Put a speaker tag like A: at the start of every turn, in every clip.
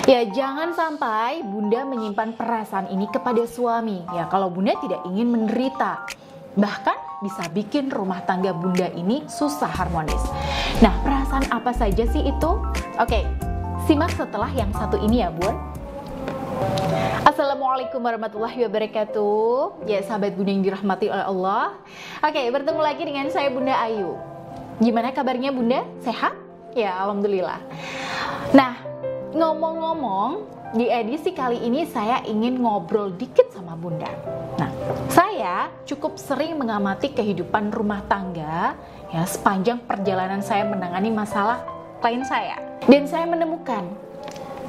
A: Ya, jangan sampai Bunda menyimpan perasaan ini kepada suami. Ya, kalau Bunda tidak ingin menderita. Bahkan bisa bikin rumah tangga Bunda ini susah harmonis. Nah, perasaan apa saja sih itu? Oke, simak setelah yang satu ini ya, Bun. Assalamualaikum warahmatullahi wabarakatuh. Ya, sahabat Bunda yang dirahmati oleh Allah. Oke, bertemu lagi dengan saya Bunda Ayu. Gimana kabarnya Bunda? Sehat? Ya, alhamdulillah. Nah, ngomong-ngomong, di edisi kali ini saya ingin ngobrol dikit sama Bunda. Nah, saya cukup sering mengamati kehidupan rumah tangga ya sepanjang perjalanan saya menangani masalah klien saya. Dan saya menemukan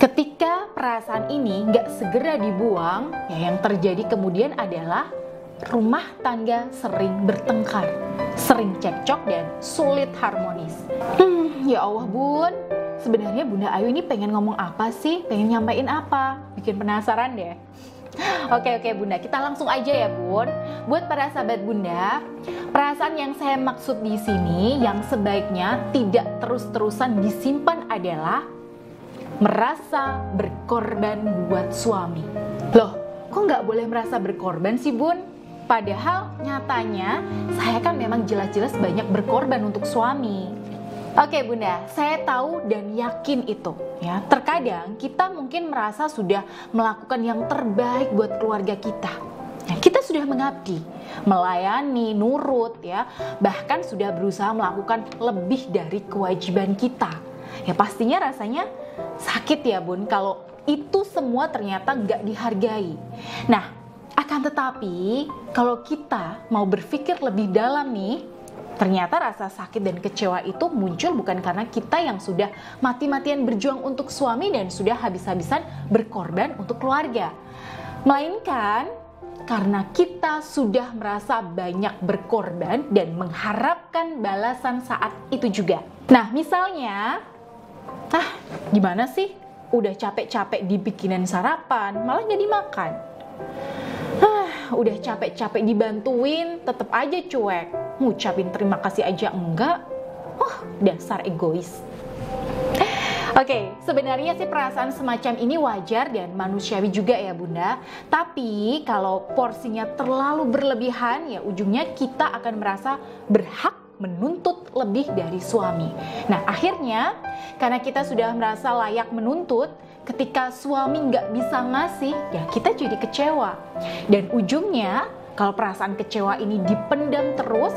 A: ketika perasaan ini nggak segera dibuang, ya yang terjadi kemudian adalah rumah tangga sering bertengkar, sering cekcok dan sulit harmonis. Ya Allah Bun, sebenarnya Bunda Ayu ini pengen ngomong apa sih? Pengen nyampein apa? Bikin penasaran deh. Oke Bunda, kita langsung aja ya Bun. Buat para sahabat Bunda, perasaan yang saya maksud di sini yang sebaiknya tidak terus-terusan disimpan adalah merasa berkorban buat suami. Loh, kok nggak boleh merasa berkorban sih Bun? Padahal nyatanya saya kan memang jelas-jelas banyak berkorban untuk suami. Oke Bunda, saya tahu dan yakin itu ya. Terkadang kita mungkin merasa sudah melakukan yang terbaik buat keluarga kita. Ya, kita sudah mengabdi, melayani, nurut ya. Bahkan sudah berusaha melakukan lebih dari kewajiban kita. Ya pastinya rasanya sakit ya Bun kalau itu semua ternyata nggak dihargai. Nah, akan tetapi kalau kita mau berpikir lebih dalam nih, ternyata rasa sakit dan kecewa itu muncul bukan karena kita yang sudah mati-matian berjuang untuk suami dan sudah habis-habisan berkorban untuk keluarga. Melainkan karena kita sudah merasa banyak berkorban dan mengharapkan balasan saat itu juga. Nah misalnya, gimana sih? Udah capek-capek dibikinin sarapan, malah nggak dimakan. Udah capek-capek dibantuin, tetap aja cuek. Ngucapin terima kasih aja enggak. Dasar egois. Oke, sebenarnya sih perasaan semacam ini wajar dan manusiawi juga ya Bunda. Tapi kalau porsinya terlalu berlebihan, ya ujungnya kita akan merasa berhak menuntut lebih dari suami. Nah akhirnya karena kita sudah merasa layak menuntut, ketika suami nggak bisa ngasih, ya kita jadi kecewa. Dan ujungnya kalau perasaan kecewa ini dipendam terus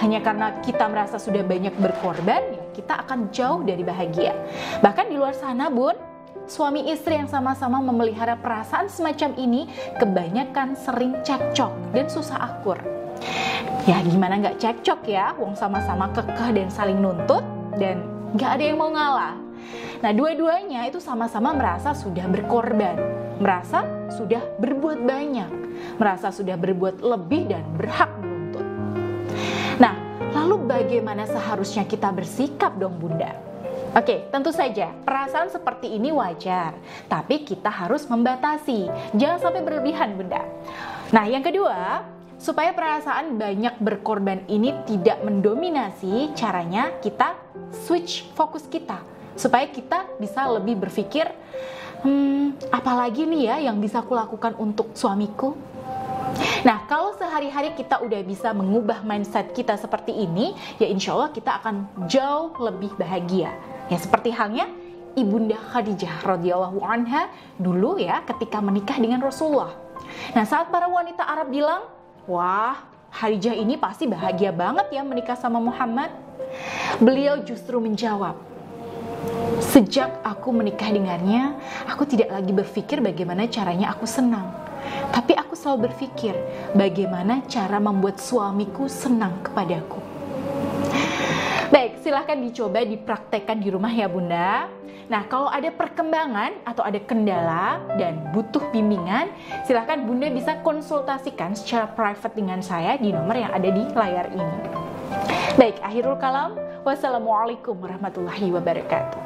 A: hanya karena kita merasa sudah banyak berkorban, ya kita akan jauh dari bahagia. Bahkan di luar sana Bun, suami istri yang sama-sama memelihara perasaan semacam ini kebanyakan sering cekcok dan susah akur. Ya gimana nggak cekcok ya, wong sama-sama kekeh dan saling nuntut dan nggak ada yang mau ngalah. Nah dua-duanya itu sama-sama merasa sudah berkorban, merasa sudah berbuat banyak, merasa sudah berbuat lebih dan berhak menuntut. Nah lalu bagaimana seharusnya kita bersikap dong Bunda? Oke, tentu saja perasaan seperti ini wajar, tapi kita harus membatasi, jangan sampai berlebihan Bunda. Nah yang kedua, supaya perasaan banyak berkorban ini tidak mendominasi, caranya kita switch fokus kita. Supaya kita bisa lebih berpikir, apalagi nih ya yang bisa aku lakukan untuk suamiku? Nah, kalau sehari-hari kita udah bisa mengubah mindset kita seperti ini, ya insya Allah kita akan jauh lebih bahagia. Ya seperti halnya Ibunda Khadijah radhiyallahu anha dulu ya ketika menikah dengan Rasulullah. Nah, saat para wanita Arab bilang, wah, Khadijah ini pasti bahagia banget ya menikah sama Muhammad. Beliau justru menjawab, sejak aku menikah dengannya, aku tidak lagi berpikir bagaimana caranya aku senang. Tapi aku selalu berpikir bagaimana cara membuat suamiku senang kepadaku. Baik, silahkan dicoba dipraktekkan di rumah ya Bunda. Nah, kalau ada perkembangan atau ada kendala dan butuh bimbingan, silahkan Bunda bisa konsultasikan secara private dengan saya di nomor yang ada di layar ini. Baik, akhirul kalam. Wassalamualaikum warahmatullahi wabarakatuh.